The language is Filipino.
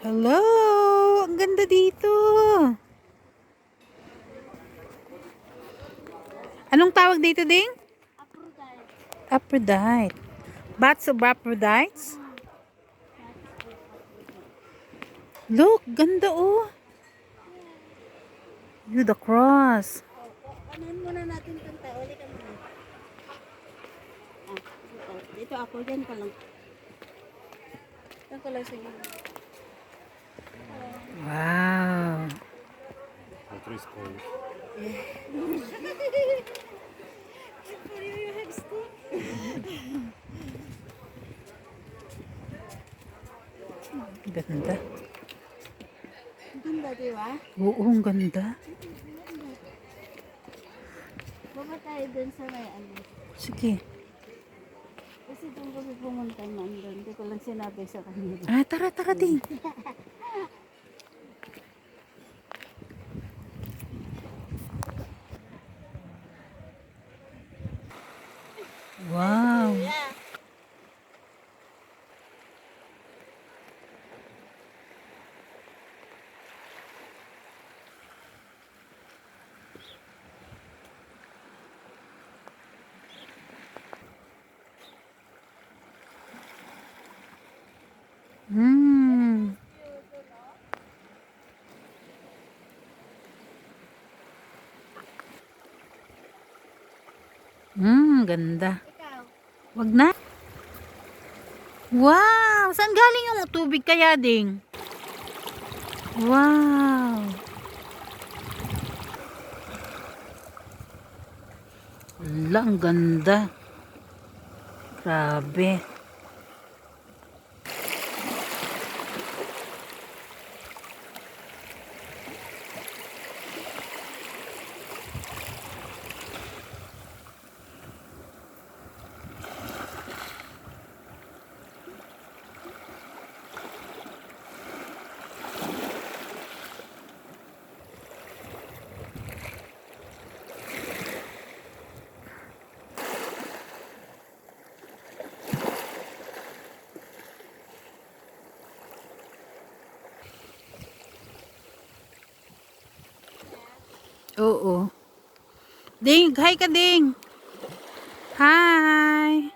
Hello! Ang ganda dito. Anong tawag dito, Ding? Aphrodite. Aphrodite. Bats of Aphrodites? Look, ganda oh. You the cross. Anuhin muna natin itong tao. Uli ka muna. Dito ako. Diyan ka lang. Diyan ka lang sa inyo. Wow. Water is cold. You have stick. Ganda. Ganda, di ba? Oo, ang ganda. Baba tayo dun sa may ano. Sige. Kasi doon kami pumunta man doon. Hindi ko lang sinabi sa kanila. Ah, tara, Ding. Wow. Yeah. Hmm. Ganda. Ikaw. Wag na. Wow! Saan galing yung tubig kaya, Ding? Wow! Wala, ang ganda. Grabe. Oo. Ding, hi ka, Ding. Hi.